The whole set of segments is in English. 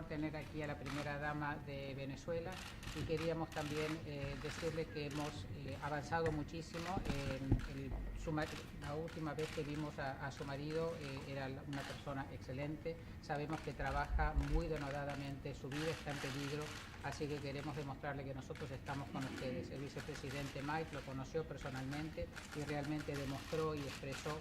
honor tener aquí a la primera dama de Venezuela y queríamos también decirle que hemos avanzado muchísimo. La última vez que vimos a su marido era una persona excelente. Sabemos que trabaja muy denodadamente, su vida está en peligro, así que queremos demostrarle que nosotros estamos con ustedes. El vicepresidente Mike lo conoció personalmente y realmente demostró y expresó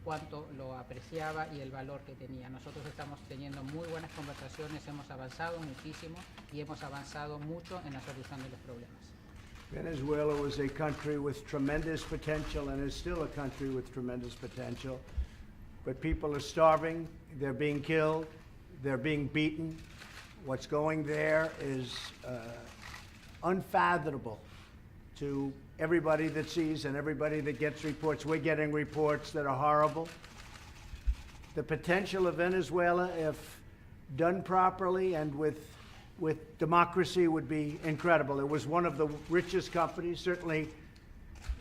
cuánto lo apreciaba y el valor que tenía. Nosotros estamos teniendo muy buenas conversaciones, hemos avanzado muchísimo y hemos avanzado mucho en la solución de los problemas. Venezuela was a country with tremendous potential and is still a country with tremendous potential. But people are starving, they're being killed, they're being beaten. What's going there is unfathomable to everybody that sees and everybody that gets reports. We're getting reports that are horrible. The potential of Venezuela, if done properly and with democracy, would be incredible. It was one of the richest companies, certainly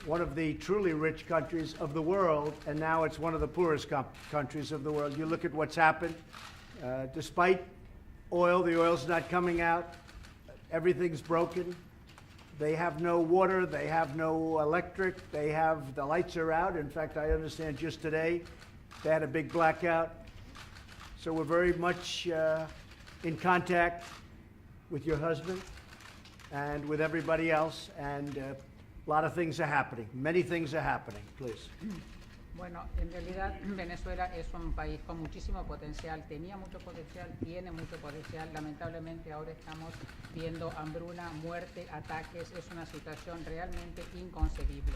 one of the truly rich countries of the world, and now it's one of the poorest countries of the world. You look at what's happened. Despite oil, the oil's not coming out. Everything's broken. They have no water, they have no electric, the lights are out. In fact, I understand just today they had a big blackout. So we're very much in contact with your husband and with everybody else, and a lot of things are happening. Many things are happening, please. Bueno, en realidad Venezuela es un país con muchísimo potencial, tenía mucho potencial, tiene mucho potencial. Lamentablemente ahora estamos viendo hambruna, muerte, ataques. Es una situación realmente inconcebible.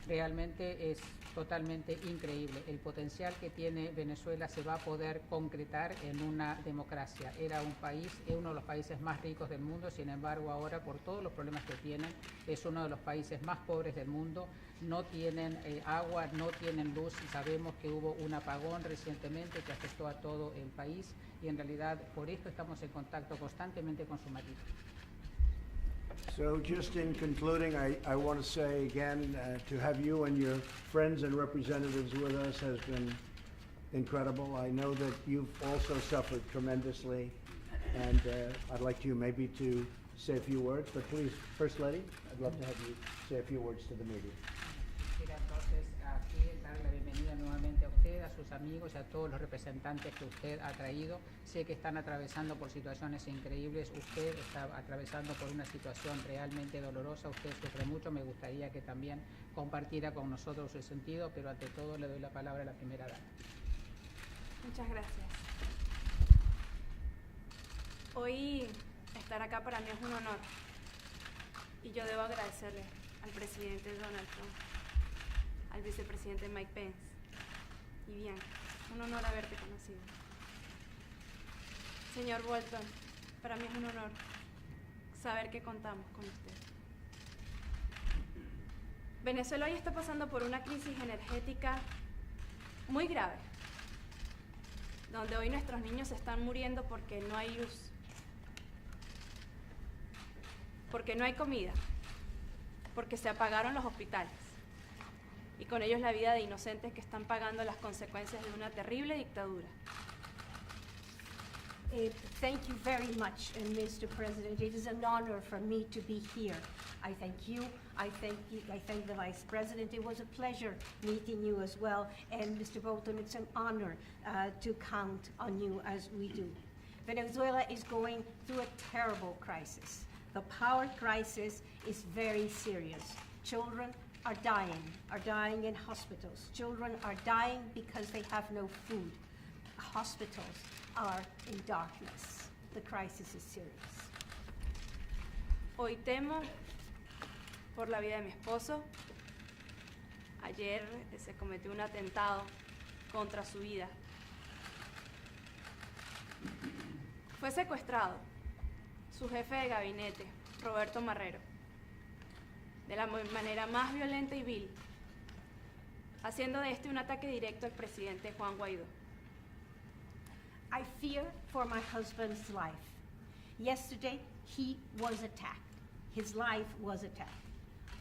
Realmente es totalmente increíble. El potencial que tiene Venezuela se va a poder concretar en una democracia. Era un país, es uno de los países más ricos del mundo, sin embargo ahora por todos los problemas que tienen, es uno de los países más pobres del mundo. No tienen agua, no tienen luz. Sabemos que hubo un apagón recientemente que afectó a todo el país y en realidad por esto estamos en contacto constantemente con su marido. So just in concluding, I want to say again, to have you and your friends and representatives with us has been incredible. I know that you've also suffered tremendously, and I'd like you maybe to say a few words, but please, First Lady, I'd love to have you say a few words to the media. Quisiera entonces aquí darle la bienvenida nuevamente a usted, a sus amigos y a todos los representantes que usted ha traído. Sé que están atravesando por situaciones increíbles, usted está atravesando por una situación realmente dolorosa, usted sufre mucho. Me gustaría que también compartiera con nosotros su sentido, pero ante todo le doy la palabra a la primera dama. Muchas gracias. Hoy estar acá para mí es un honor y yo debo agradecerle al presidente Donald Trump, al vicepresidente Mike Pence y bien, un honor haberte conocido. Señor Bolton, para mí es un honor saber que contamos con usted. Venezuela hoy está pasando por una crisis energética muy grave, donde hoy nuestros niños se están muriendo porque no hay luz, porque no hay comida, porque se apagaron los hospitales y con ellos la vida de inocentes que están pagando las consecuencias de una terrible dictadura. Thank you very much, Mr. President. It is an honor for me to be here. I thank you. I thank the Vice President. It was a pleasure meeting you as well. And Mr. Bolton, it's an honor to count on you as we do. Venezuela is going through a terrible crisis. The power crisis is very serious. Children are dying in hospitals. Children are dying because they have no food. Hospitals are in darkness. The crisis is serious. Hoy temo por la vida de mi esposo. Ayer se cometió un atentado contra su vida. Fue secuestrado su jefe de gabinete, Roberto Marrero, de la manera más violenta y vil, haciendo de este un ataque directo al presidente Juan Guaidó. I fear for my husband's life. Yesterday, he was attacked. His life was attacked.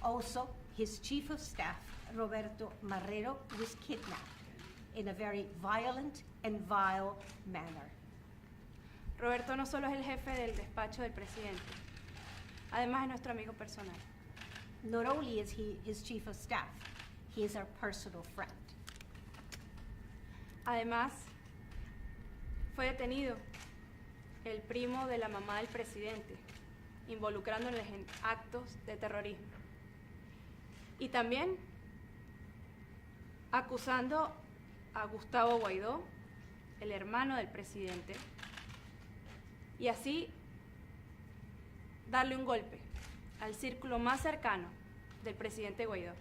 Also, his chief of staff, Roberto Marrero, was kidnapped in a very violent and vile manner. Roberto no solo es el jefe del despacho del presidente, además es nuestro amigo personal. Not only is he his chief of staff, he is our personal friend. Además, fue detenido el primo de la mamá del presidente, involucrándoles en actos de terrorismo. Y también acusando a Gustavo Guaidó, el hermano del presidente, y así darle un golpe al círculo más cercano del presidente Guaidó,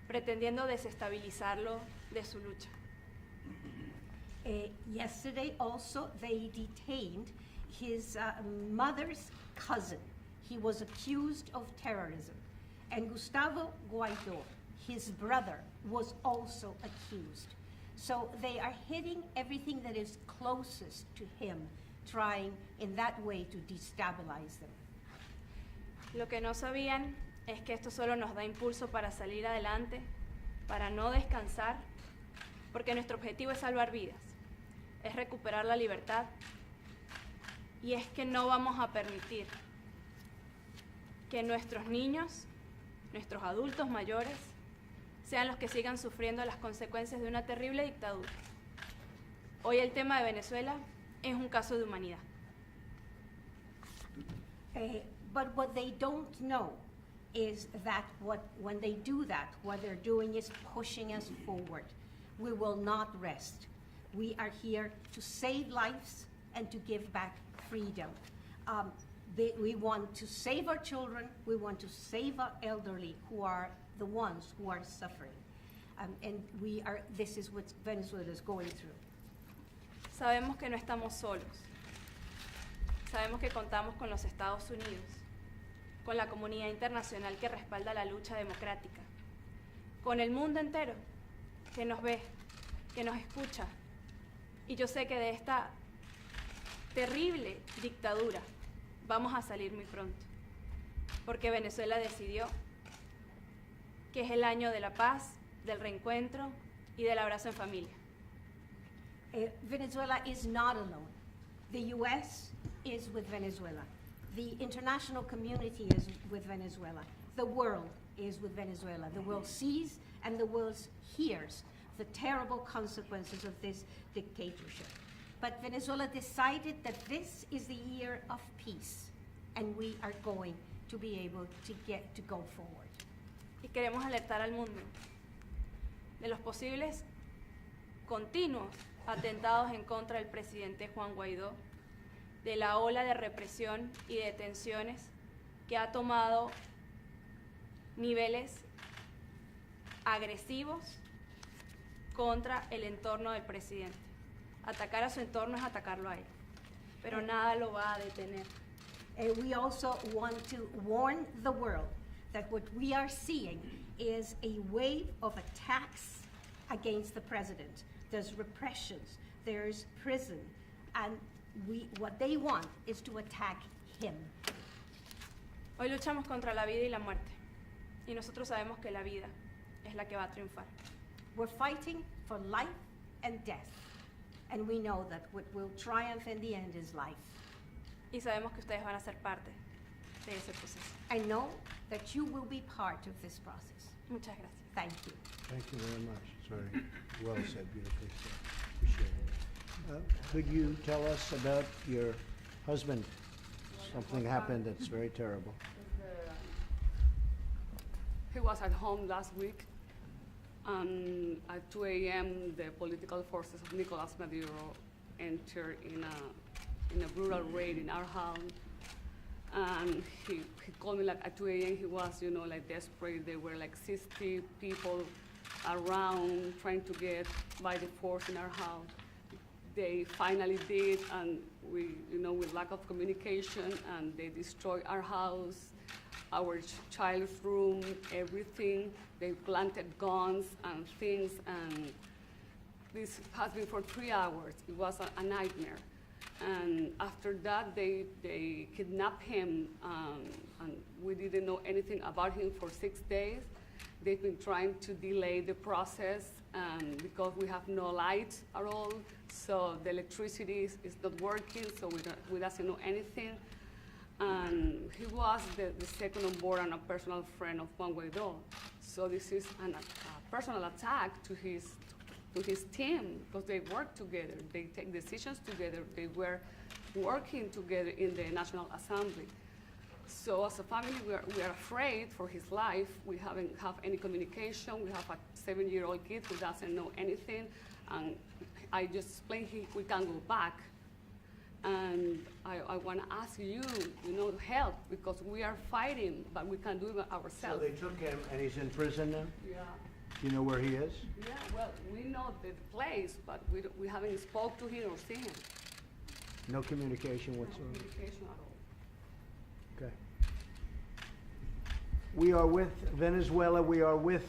pretendiendo desestabilizarlo de su lucha. Yesterday also they detained his mother's cousin. He was accused of terrorism. And Gustavo Guaidó, his brother, was also accused. So they are hitting everything that is closest to him, trying in that way to destabilize them. Lo que no sabían es que esto solo nos da impulso para salir adelante, para no descansar, porque nuestro objetivo es salvar vidas, es recuperar la libertad, y es que no vamos a permitir que nuestros niños, nuestros adultos mayores, sean los que sigan sufriendo las consecuencias de una terrible dictadura. Hoy el tema de Venezuela es un caso de humanidad. But what they don't know is that when they do that, what they're doing is pushing us forward. We will not rest. We are here to save lives and to give back freedom. We want to save our children, we want to save our elderly who are the ones who are suffering. And this is what Venezuela is going through. Sabemos que no estamos solos. Sabemos que contamos con los Estados Unidos, con la comunidad internacional que respalda la lucha democrática, con el mundo entero que nos ve, que nos escucha. Y yo sé que de esta terrible dictadura vamos a salir muy pronto, porque Venezuela decidió que es el año de la paz, del reencuentro y del abrazo en familia. Venezuela is not alone. The U.S. is with Venezuela. The international community is with Venezuela. The world is with Venezuela. The world sees and the world hears the terrible consequences of this dictatorship. But Venezuela decided that this is the year of peace, and we are going to be able to go forward. Y queremos alertar al mundo de los posibles continuos atentados en contra del presidente Juan Guaidó, de la ola de represión y de detenciones que ha tomado niveles agresivos contra el entorno del presidente. Atacar a su entorno es atacarlo a él, pero nada lo va a detener. We also want to warn the world that what we are seeing is a wave of attacks against the president. There's repressions, there's prison, and what they want is to attack him. Hoy luchamos contra la vida y la muerte, y nosotros sabemos que la vida es la que va a triunfar. We're fighting for life and death, and we know that what will triumph in the end is life. Y sabemos que ustedes van a ser parte de ese proceso. I know that you will be part of this process. Muchas gracias. Thank you. Thank you very much. It's very well said, beautifully said. Appreciate it. Could you tell us about your husband? Something happened that's very terrible. He was at home last week, and at 2 a.m. the political forces of Nicolas Maduro entered in a brutal raid in our house. And he called me like at 2 a.m. He was, like desperate. There were like 60 people around trying to get by the force in our house. They finally did, and we, with lack of communication, and they destroyed our house, our child's room, everything. They planted guns and things, and this has been for 3 hours. It was a nightmare. And after that, they kidnapped him, and we didn't know anything about him for 6 days. They've been trying to delay the process because we have no light at all, so the electricity is not working, so we doesn't know anything. And he was the second on board and a personal friend of Juan Guaidó. So this is a personal attack to his team, because they work together, they take decisions together, they were working together in the National Assembly. So as a family, we are afraid for his life. We haven't have any communication. We have a 7-year-old kid who doesn't know anything. And I just explained we can go back. And I want to ask you, help, because we are fighting, but we can't do it So ourselves. they took him, and he's in prison now? Yeah. Do you know where he is? Yeah, well, we know the place, but we haven't spoke to him or seen him. No communication No whatsoever? communication at all. Okay. We are with Venezuela. We are with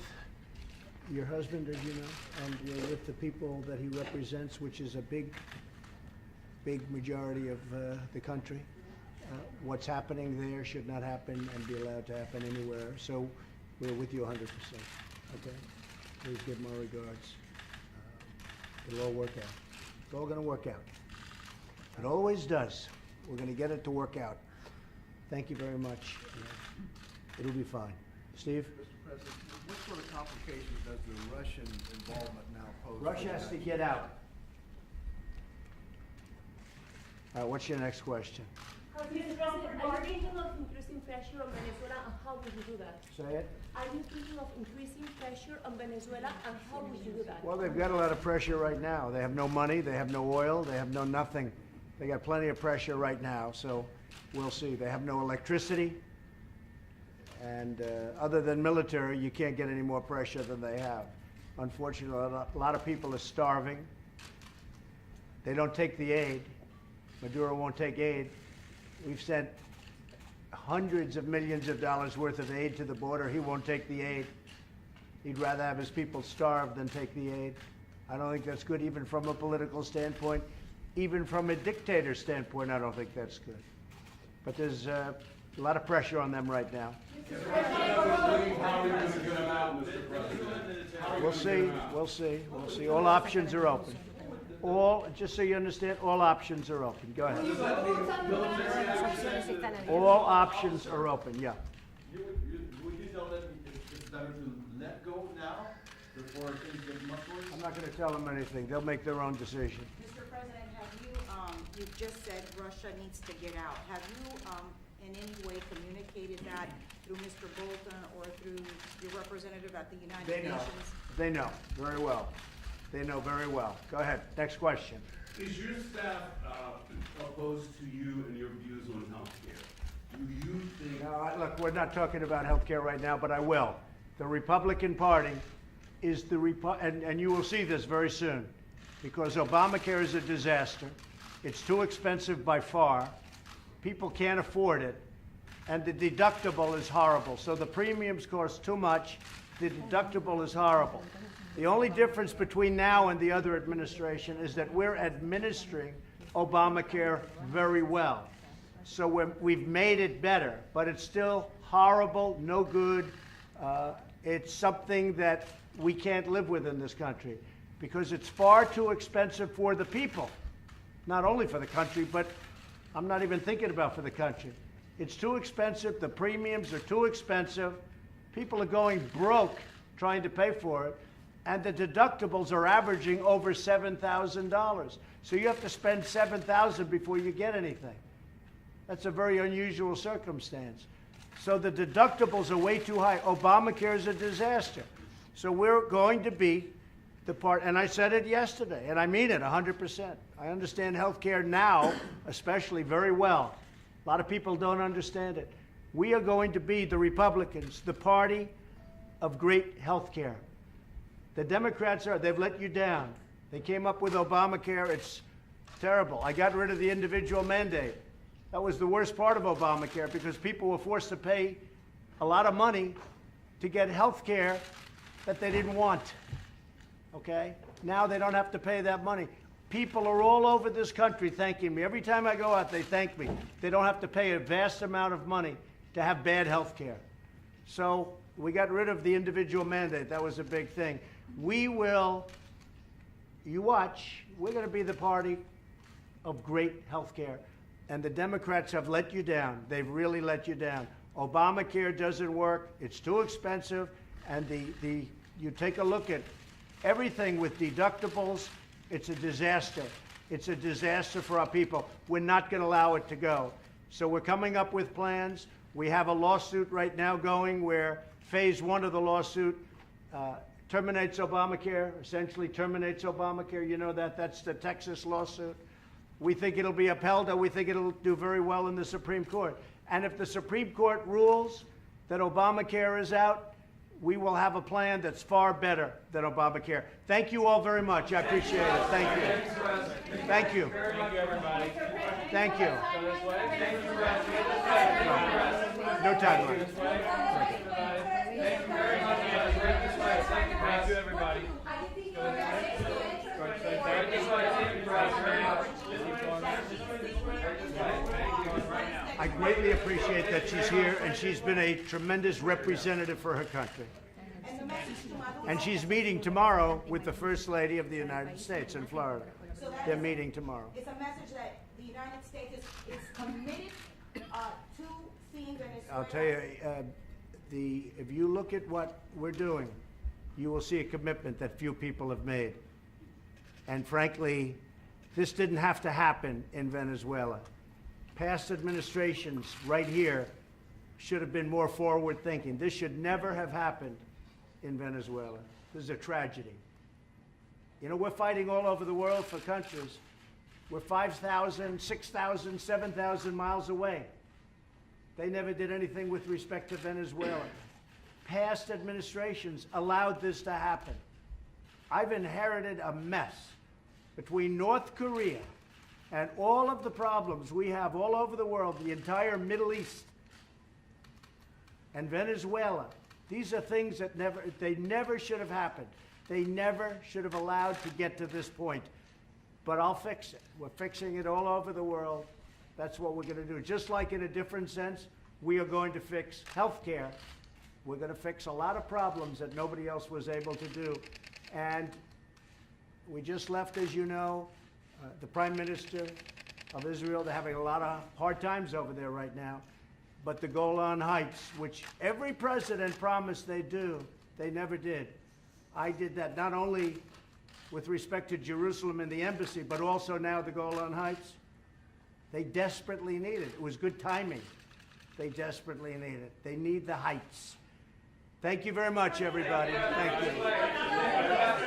your husband, as you know, and we're with the people that he represents, which is a big majority of the country. What's happening there should not happen and be allowed to happen anywhere. So we're with you 100%. Okay? Please give my regards. It'll all work out. It's all going to work out. It always does. We're going to get it to work out. Thank you very much. It'll be fine. Steve? Mr. President, what sort of complications does the Russian involvement now pose? Russia has to get out. All right, what's your next question? Mr. President, are you thinking of increasing pressure on Venezuela, and how would you do that? Say it. Are you thinking of increasing pressure on Venezuela, and how would you do that? Well, they've got a lot of pressure right now. They have no money, they have no oil, they have no nothing. They got plenty of pressure right now, so we'll see. They have no electricity, and other than military, you can't get any more pressure than they have. Unfortunately, a lot of people are starving. They don't take the aid. Maduro won't take aid. We've sent hundreds of millions of dollars worth of aid to the border. He won't take the aid. He'd rather have his people starve than take the aid. I don't think that's good, even from a political standpoint. Even from a dictator standpoint, I don't think that's good. But there's a lot of pressure on them right now. We'll see, we'll see, we'll see. All options are open. Just so you understand, all options are open. Go ahead. All options are open, yeah. Would you tell them it's better to let go now before things get much worse? I'm not going to tell them anything. They'll make their own decision. Mr. President, have you, you've just said Russia needs to get out. Have you, in any way communicated that through Mr. Bolton or through your representative at the United Nations? They know very well. They know very well. Go ahead. Next question. Is your staff opposed to you and your views on health care? Do you think... No, look, we're not talking about health care right now, but I will. The Republican Party is the and you will see this very soon, because Obamacare is a disaster. It's too expensive by far. People can't afford it. And the deductible is horrible. So the premiums cost too much. The deductible is horrible. The only difference between now and the other administration is that we're administering Obamacare very well. So we've made it better, but it's still horrible, no good. It's something that we can't live with in this country because it's far too expensive for the people. Not only for the country, but I'm not even thinking about for the country. It's too expensive, the premiums are too expensive, people are going broke trying to pay for it, and the deductibles are averaging over $7,000. So you have to spend $7,000 before you get anything. That's a very unusual circumstance. So the deductibles are way too high. Obamacare is a disaster. So we're going to be the part, and I said it yesterday, and I mean it 100%. I understand health care now, especially, very well. A lot of people don't understand it. We are going to be, the Republicans, the party of great health care. The Democrats they've let you down. They came up with Obamacare. It's terrible. I got rid of the individual mandate. That was the worst part of Obamacare because people were forced to pay a lot of money to get health care that they didn't want. Okay? Now they don't have to pay that money. People are all over this country thanking me. Every time I go out, they thank me. They don't have to pay a vast amount of money to have bad health care. So we got rid of the individual mandate. That was a big thing. We will, you watch, we're going to be the party of great health care. And the Democrats have let you down. They've really let you down. Obamacare doesn't work. It's too expensive. And you take a look at everything with deductibles, it's a disaster. It's a disaster for our people. We're not going to allow it to go. So we're coming up with plans. We have a lawsuit right now going where phase 1 of the lawsuit terminates Obamacare, essentially terminates Obamacare. You know that. That's the Texas lawsuit. We think it'll be upheld, and we think it'll do very well in the Supreme Court. And if the Supreme Court rules that Obamacare is out, we will have a plan that's far better than Obamacare. Thank you all very much. I appreciate it. Thank you. Thank you. Thank you, everybody. Thank you. Go this way. Thank you, No timeline. Thank you very much. Thank you, everybody. I greatly appreciate that she's here, and she's been a tremendous representative for her country. And she's meeting tomorrow with the First Lady of the United States in Florida. They're meeting tomorrow. It's a message that the United States is committed to seeing Venezuela. I'll tell you, if you look at what we're doing, you will see a commitment that few people have made. And frankly, this didn't have to happen in Venezuela. Past administrations right here should have been more forward-thinking. This should never have happened in Venezuela. This is a tragedy. You know, we're fighting all over the world for countries. We're 5,000, 6,000, 7,000 miles away. They never did anything with respect to Venezuela. Past administrations allowed this to happen. I've inherited a mess between North Korea and all of the problems we have all over the world, the entire Middle East and Venezuela. These are things that never should have happened. They never should have allowed to get to this point. But I'll fix it. We're fixing it all over the world. That's what we're going to do. Just like in a different sense, we are going to fix health care. We're going to fix a lot of problems that nobody else was able to do. And we just left, as you know, the Prime Minister of Israel. They're having a lot of hard times over there right now. But the Golan Heights, which every president promised they'd do, they never did. I did that not only with respect to Jerusalem and the embassy, but also now the Golan Heights. They desperately need it. It was good timing. They desperately need it. They need the heights. Thank you very much, everybody. Thank you.